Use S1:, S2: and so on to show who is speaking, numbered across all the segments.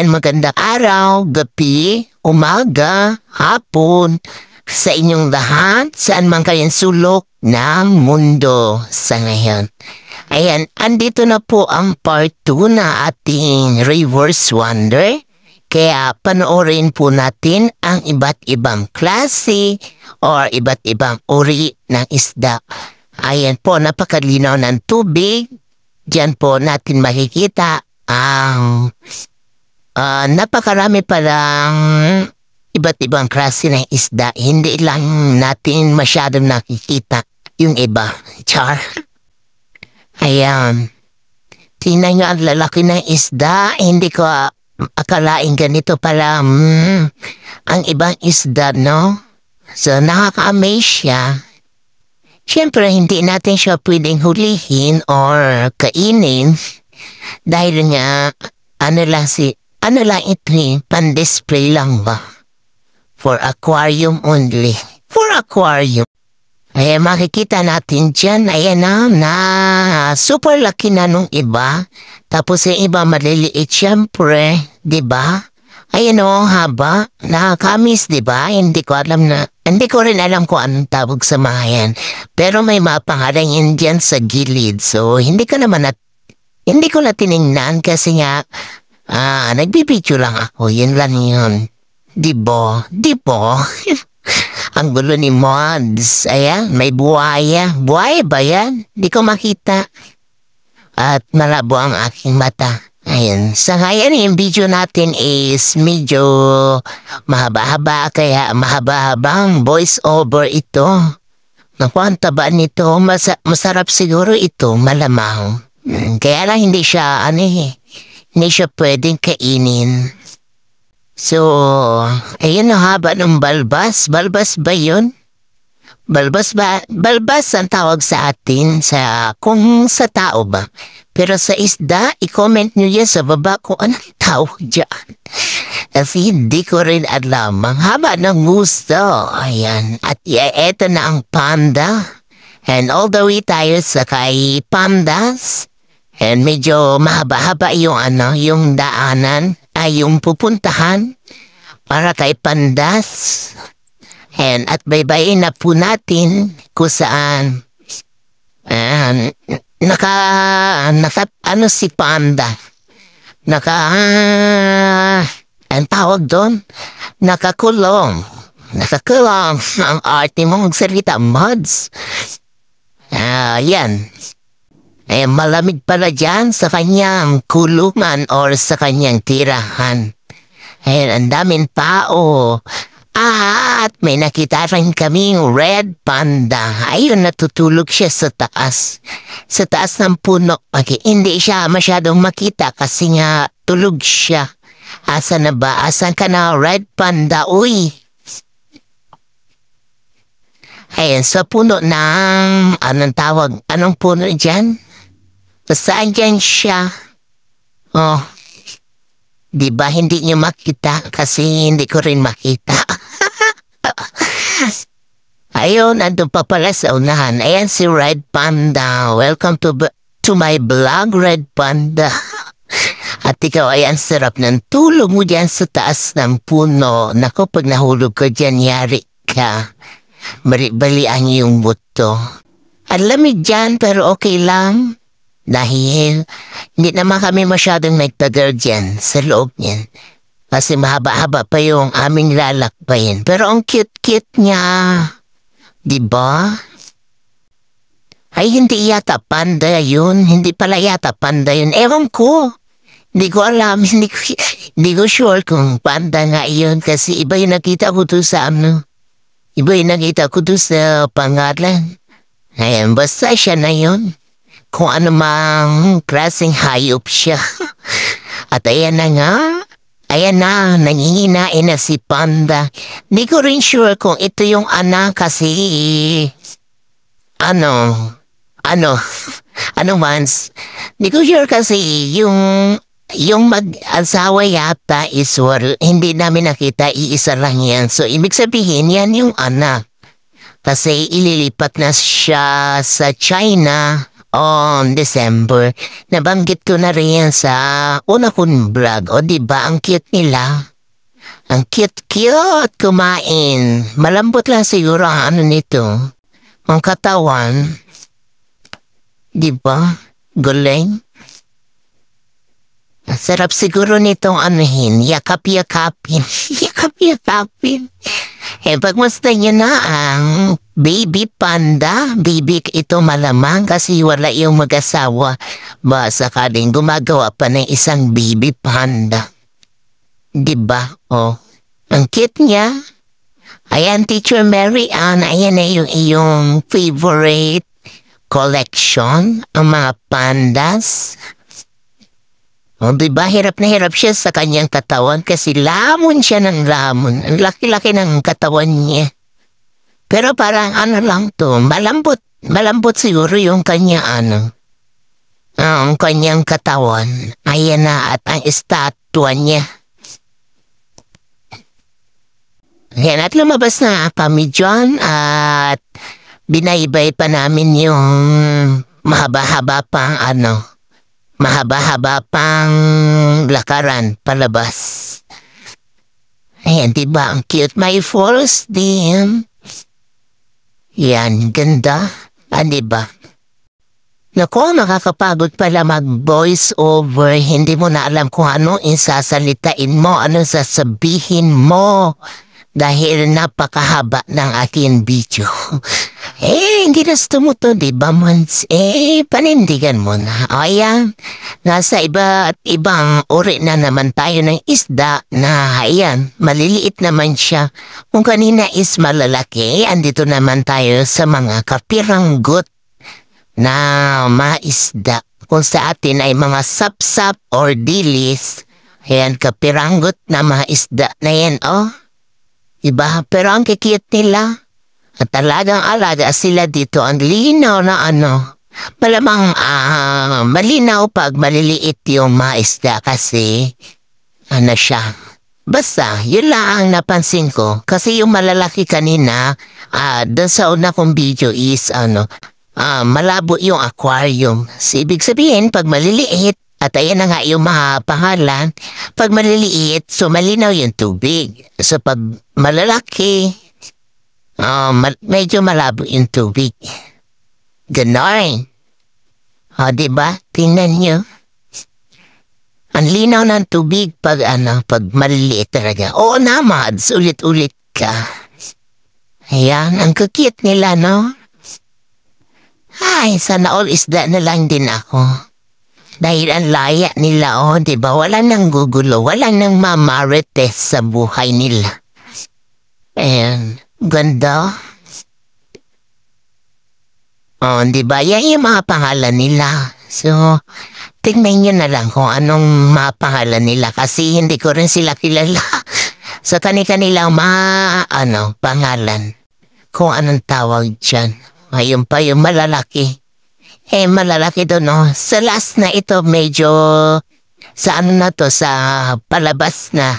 S1: Ayan, magandang araw, gabi, umaga, hapon, sa inyong lahat, saan man kayong sulok ng mundo sa ngayon. Ayan, andito na po ang part 2 na ating Reverse Wonder. Kaya panoorin po natin ang iba't ibang klase or iba't ibang uri ng isda. Ayan po, napakalinaw ng tubig. Diyan po natin makikita ang napakarami palang iba't ibang klase ng isda. Hindi lang natin masyadong nakikita yung iba. Char. Ayan. Tingnan nyo ang lalaki ng isda. Hindi ko akalain ganito pala. Ang ibang isda, no? So, nakaka-amaze siya. Siyempre, hindi natin siya pwedeng hulihin or kainin dahil nga, ano lang ito pan-display lang ba? For aquarium only. For aquarium. Ay, makikita natin dyan, ayan na super laki na nung iba. Tapos yung iba maliliit, siyempre, diba? Ayan o, haba, nakakamis, diba? Hindi ko rin alam kung anong tawag sa mga yan. Pero may mga pangalan yun dyan sa gilid. So, hindi ko na tinignan kasi nga, nagbibidyo lang ako. Yun lang yun. Diba? Ang gulo ni Mods. Ayan, may buhaya. Buhaya ba yan? Di ko makita. At malabo ang aking mata. Ayan. Sa ngayon, yung video natin is medyo mahaba-haba. Kaya mahaba-habang voice over ito. Naku, ang taba nito. Masarap siguro ito. Malamang. Kaya lang hindi siya, hindi siya pwedeng kainin. So, ayun ang haba ng balbas. Balbas ba yun? Balbas ba? Balbas ang tawag sa atin kung sa tao ba. Pero sa isda, i-comment nyo yan sa baba kung anong tawag dyan. Kasi hindi ko rin alam. Ang haba ng gusto. Ayan. At eto na ang panda. And all the way tayo sa kay pandas. And medyo mahaba-haba yung daanan. Ay yung pupuntahan para kay pandas. And at baybayin na po natin kung saan si panda. Ang tawag doon, nakakulong. Nakakulong ang arte mong salita, Mods. Yan. Malamig pala dyan sa kanyang kulungan or sa kanyang tirahan. Ang daming tao. At may nakita rin kaming red panda. Ayun, natutulog siya sa taas. Sa taas ng puno. Okay, hindi siya masyadong makita kasi nga tulog siya. Asa na ba? Asan ka na, red panda? Uy! Ayun, sa puno ng... Anong tawag? Anong puno dyan? Saan dyan siya? Oh, di ba hindi niyo makita kasi hindi ko rin makita. Ayun, andun pa pala sa unahan. Ayan si Red Panda. Welcome to my vlog, Red Panda. At ikaw ay ang sarap ng tulog mo dyan sa taas ng puno. Naku, pag nahulog ko dyan, yari ka. Bali-balian yung buto. Ang lamig dyan pero okay lang. Dahil hindi naman kami masyadong nagtagal dyan sa loob niyan. Kasi mahaba-haba pa yung aming lalakbayin. Pero ang cute-cute niya. Diba? Ay, hindi yata panda yun. Hindi pala yata panda yun. Ewan ko. Hindi ko alam. Hindi ko sure kung panda nga yun. Kasi iba yung nakita ko doon sa Iba yung nakita ko doon sa pangalan. Ayan, basta siya na yun. Kung ano mang klaseng hayop siya. At ayan na nga. Ayan na, nangihinain na si Panda. Di ko rin sure kung ito yung anak kasi... Ano mans? Di ko sure kasi yung mag-asawa yata is hindi namin nakita, iisa lang yan. So, ibig sabihin, yan yung anak. Kasi ililipat na siya sa China on December. Nabanggit ko na rin yan sa una kong vlog. O diba, ang cute nila. Ang cute-cute kumain. Malambot lang siguro ang ano nito. Ang katawan. Diba? Galing. Sarap siguro nitong anuhin. Yakap-yakapin. Yakap-yakapin. Pagmusta nyo na ang baby panda. Baby ito malamang kasi wala yung mag-asawa. Ba sakaling gumagawa pa ng isang baby panda. Diba? Oh. Ang cute niya. Ayan, Teacher Mary Ann. Ayan na yung iyong favorite collection. Ang mga pandas. O, diba, hirap na hirap siya sa kanyang katawan kasi lamon siya ng lamon. Ang laki-laki ng katawan niya. Pero parang ano lang to, malambot. Malambot siguro yung kanya ang kanyang katawan. Ayan na at ang estatwa niya. Ayan at lumabas na kami dyan at binaybay pa namin yung mahaba-haba pang mahaba-haba pang lakaran palabas. Ayan, diba? Ang cute. May falls din. Yan, ganda. Diba? Naku, nakakapagod pala mag-voice over. Hindi mo na alam kung ano isasalitain mo, ano sasabihin mo. Dahil napakahaba ng aking video. Hindi na to, diba, Mons? Panindigan mo na. Ayan, nasa iba at ibang uri na naman tayo ng isda na, ayan, maliliit naman siya. Kung kanina is malalaki, andito naman tayo sa mga kapiranggot na maisda. Kung sa atin ay mga sapsap or dilis, ayan, kapiranggot na mga isda na yan, oh. Iba, pero ang kikit nila. At talagang alaga sila dito. Ang linaw na malamang malinaw pag maliliit yung maisda kasi siya. Basta, yun lang ang napansin ko. Kasi yung malalaki kanina, doon sa una kong video is malabo yung aquarium. So, ibig sabihin, pag maliliit, at ayan na nga yung mga pangalan, pag maliliit, so malinaw yung tubig. So pag malalaki, medyo malabo yung tubig. Ganon. Diba? Tingnan nyo. Ang linaw ng tubig pag pag maliliit talaga. Oo naman, ulit-ulit ka. Ayan, ang kukit nila, no? Ay, sana all isda na lang din ako. Dahil ang laya nila, diba? Wala nang gugulo, wala nang mamarites sa buhay nila. Ayan, ganda. Diba? Yan yung mga pangalan nila. So, tingnan nyo na lang kung anong mga pangalan nila kasi hindi ko rin sila kilala. Sa kanilang mga, pangalan. Kung anong tawag dyan. Ayun pa yung malalaki. Malalaki doon, no? Sa last na ito, medyo sa sa palabas na.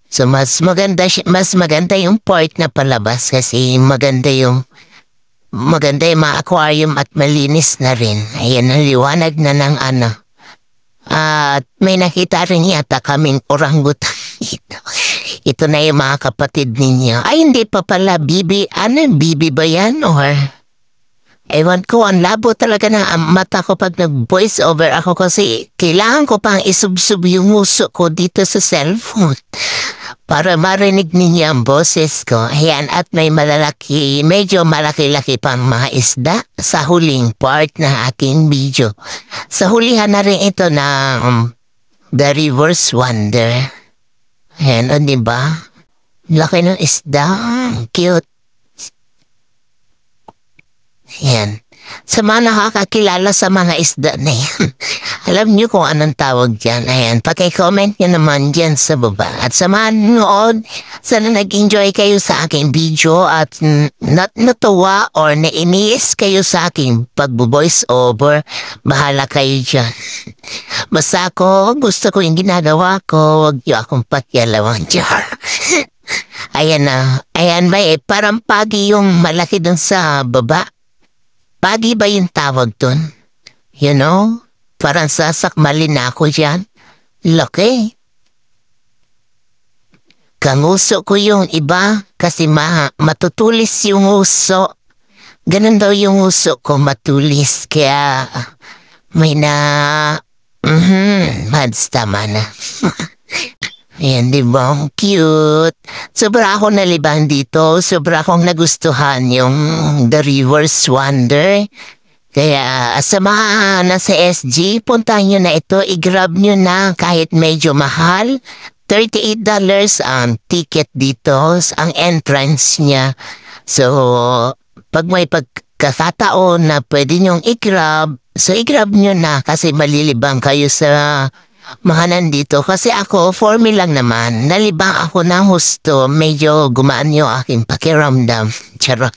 S1: So, mas maganda yung part na palabas kasi maganda yung mga aquarium at malinis na rin. Ayan, ang liwanag na ng At may nakita rin yata kaming orangutan ito. Ito na yung mga kapatid ninyo. Ay, hindi pa pala, bibi. Bibi ba yan? Or ewan ko, ang labo talaga ng mata ko pag nag-voice over ako kasi kailangan ko pang isubsub yung uso ko dito sa cellphone para marinig ninyo ang boses ko. Ayan, at may medyo malaki-laki pang mga isda sa huling part na aking video. Sa hulihan na rin ito na The River's Wonder. Ayan, diba? Laki ng isda. Cute. Yan. Sa mga nakakakilala sa mga isda na yan, alam nyo kung anong tawag dyan. Ayan, paki-comment nyo naman dyan sa baba. At sa mga nanood, sana nag-enjoy kayo sa aking video at natuwa or nainis kayo sa aking pag-voice over. Bahala kayo dyan. Basta ako, gusto ko yung ginagawa ko, wag nyo akong pakialaman dyan. Ayan na. Ayan ba parang pagi yung malaki dun sa baba. Pagi ba yung tawag dun? You know? Parang sasakmalin na ako dyan. Laki. Kanguso ko yung iba kasi matutulis yung uso. Ganun daw yung uso ko, matulis. Kaya may mads tama na. Ayan, di ba? Ang cute. Sobra akong nalibang dito. Sobra akong nagustuhan yung The River's Wonder. Kaya sa mga nasa SG, puntahan nyo na ito. I-grab nyo na kahit medyo mahal. $38 ang ticket dito, ang entrance niya. So, pag may pagkakataon na pwede nyong i-grab, so i-grab nyo na kasi malilibang kayo sa mga nandito. Kasi ako, for me lang naman, nalibang ako ng husto, medyo gumaan yung aking pakiramdam. Charot.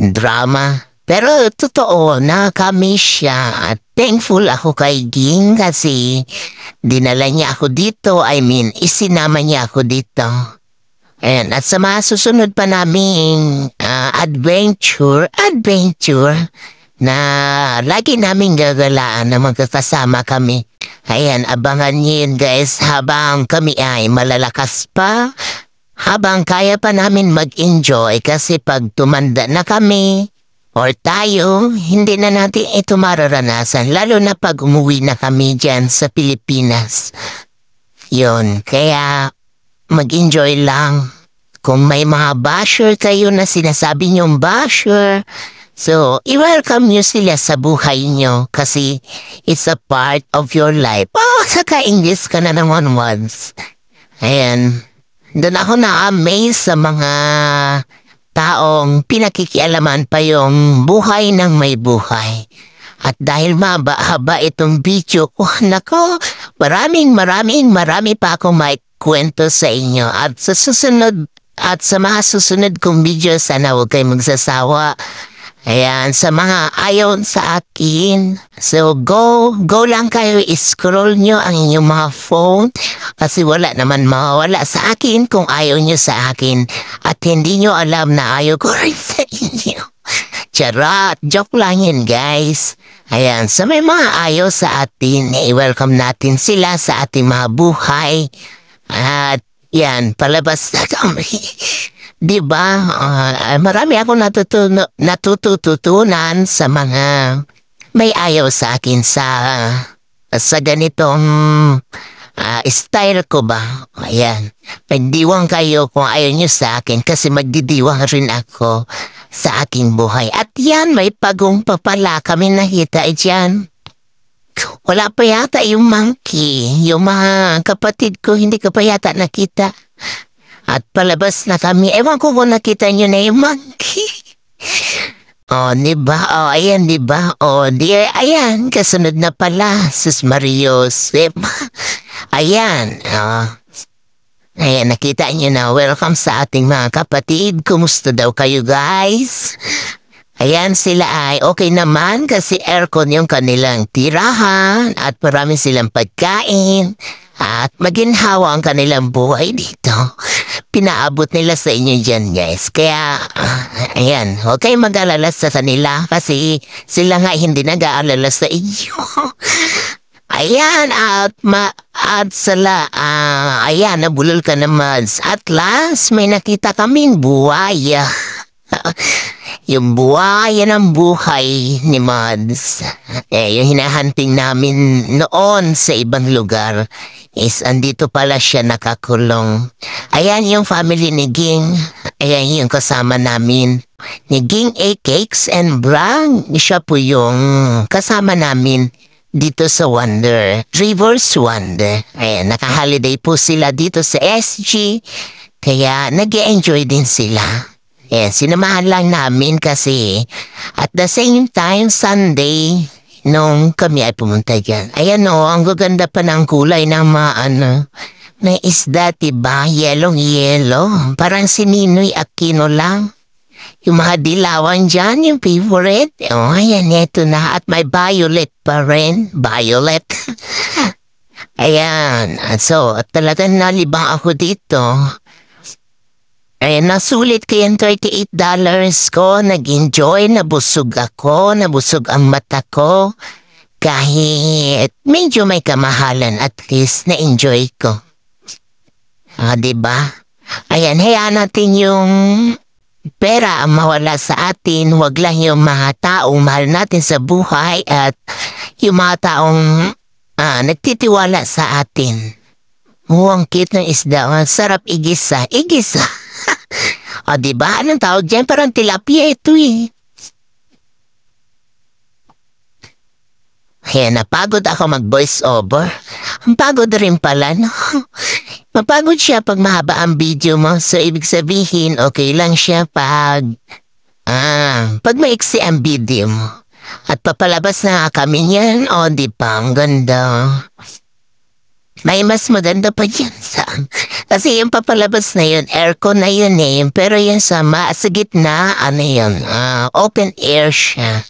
S1: Drama. Pero totoo, nakakamiss siya at thankful ako kay Ging kasi dinala niya ako dito. I mean, isinama niya ako dito. Ayan, at sa mga susunod pa naming adventure na lagi naming gagalaan na magkakasama kami. Ayan, abangan niyo yun guys habang kami ay malalakas pa, habang kaya pa namin mag-enjoy kasi pag tumanda na kami, or tayo, hindi na natin ito mararanasan, lalo na pag umuwi na kami dyan sa Pilipinas. Yun, kaya mag-enjoy lang. Kung may mga basher kayo na sinasabi niyong basher, so i-welcome nyo sila sa buhay nyo kasi it's a part of your life. Oh, saka-English ka na naman once. Ayan, doon ako na-amaze sa mga taong pinakikialaman pa yung buhay ng may buhay. At dahil mahaba itong video ko, nako, marami pa akong may kwento sa inyo. At sa mga susunod kong video, sana huwag kayo magsasawa. Ayan, sa mga ayaw sa akin, so go lang kayo, scroll nyo ang inyong mga phone kasi wala naman mawawala sa akin kung ayaw nyo sa akin at hindi nyo alam na ayaw ko rin sa inyo. Charot, joke lang yun guys. Ayan, sa may mga ayaw sa atin, i-welcome natin sila sa ating mga buhay at yan, palabas na kami. Diba? Marami akong natututunan sa mga may ayaw sa akin sa ganitong style ko ba. Ayan. Pagdiwang kayo kung ayaw nyo sa akin kasi magdidiwang rin ako sa aking buhay. At yan, may pagong pa pala kami nakita dyan. Wala pa yata yung monkey. Yung mga kapatid ko, hindi ko pa yata nakita. At palabas na kami. Ewan ko kung nakita nyo na yung monkey. Diba? Ayan, diba? Ayan, kasunod na pala. Sus Marios. Ayan. Ayan, nakita nyo na. Welcome sa ating mga kapatid. Kumusta daw kayo, guys? Ayan, sila ay okay naman kasi aircon yung kanilang tirahan at marami silang pagkain at maginhawa ang kanilang buhay dito. Pinaabot nila sa inyo dyan, guys. Kaya, ayan, huwag kayong mag-alala sa kanila kasi sila nga hindi nag-aalala sa inyo. Ayan, ayan, nabulol ka naman. At last, may nakita kaming buhaya. Yung buhaya ng buhay ni Mads. Yung hinahunting namin noon sa ibang lugar is andito pala siya nakakulong. Ayan yung family ni Ging. Ayan yung kasama namin. Ni Ging A. Cakes and Brang. Siya po yung kasama namin dito sa River's Wonder. Ayan, naka-holiday po sila dito sa SG. Kaya nag-enjoy din sila. Sinamahan lang namin kasi at the same time Sunday nung kami ay pumunta dyan. Ayan ang gaganda pa ng kulay ng mga na isda, diba? Yellow. Parang si Ninoy Aquino lang. Yung mga dilawan dyan, yung favorite. Ayan, eto na. At may violet pa rin. Violet. Ayan. So, talagang nalibang ako dito. Ay, nasulit ko yung $38 ko. Nag-enjoy, nabusog ako, nabusog ang mata ko. Kahit medyo may kamahalan, at least na-enjoy ko. Diba? Ayan, hayaan natin yung pera ang mawala sa atin. Huwag lang yung mga taong mahal natin sa buhay at yung mga taong nagtitiwala sa atin. Ang cute ng isda. Sarap igisa. Igisa. Diba? Anong tawag dyan? Parang tilapia ito eh. Kaya napagod ako mag-voice over. Ang pagod rin pala, no? Mapagod siya pag mahaba ang video mo. So, ibig sabihin, okay lang siya pag maiksi ang video mo. At papalabas na kami niyan. Di ba? Ang ganda. May mas maganda pa dyan sa... Kasi yung papalabas na yun, aircon na yun eh. Pero yun sa gitna, open air siya.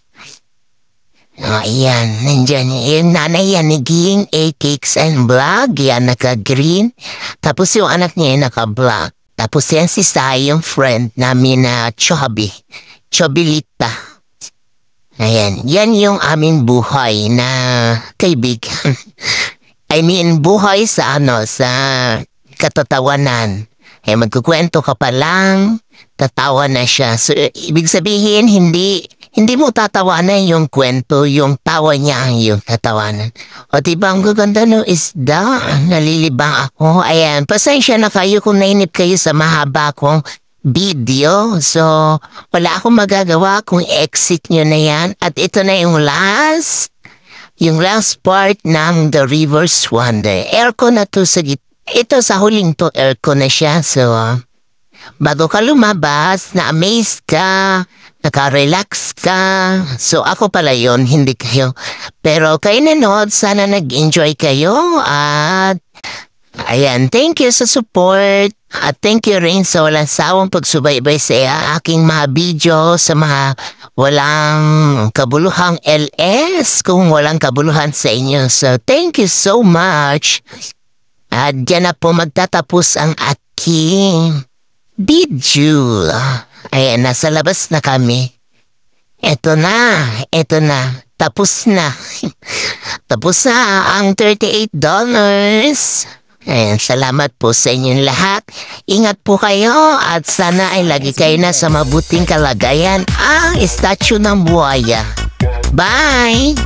S1: Ayan, nandyan yung nanay yan ni Ging A Cakes and Vlog, yan naka-green. Tapos yung anak niya yung naka-black. Tapos yan si Sai, yung friend namin na Chobilita. Ayan, yan yung aming buhay na kaibigan. I mean, buhay sa katatawanan. Magkukwento ka pa lang, tatawa na siya. So, ibig sabihin, hindi mo tatawanan yung kwento, yung tawa niya ang yung tatawanan. Diba, ang gaganda no isda, nalilibang ako. Ayan, pasensya na kayo kung nainip kayo sa mahaba kong video. So, wala akong magagawa kung exit nyo na yan. At ito na yung last part ng The River's Wonder. Aircon na to sa ito sa huling to, aircon na siya. So, bago ka lumabas, na-amaze ka, naka-relax ka. So, ako pala yun, hindi kayo. Pero kayo nanood, sana nag-enjoy kayo. At, ayan, thank you sa support. At thank you rin sa walang sawang pagsubaybay sa aking mga video, sa mga walang kabuluhang LS, kung walang kabuluhan sa inyo. So, thank you so much. At dyan na po magtatapos ang aking video. Ayan, nasa labas na kami. Ito na. Tapos na. Tapos na ang $38. Ayan, salamat po sa inyong lahat. Ingat po kayo at sana ay lagi kayo na sa mabuting kalagayan ang statue ng buhaya. Bye!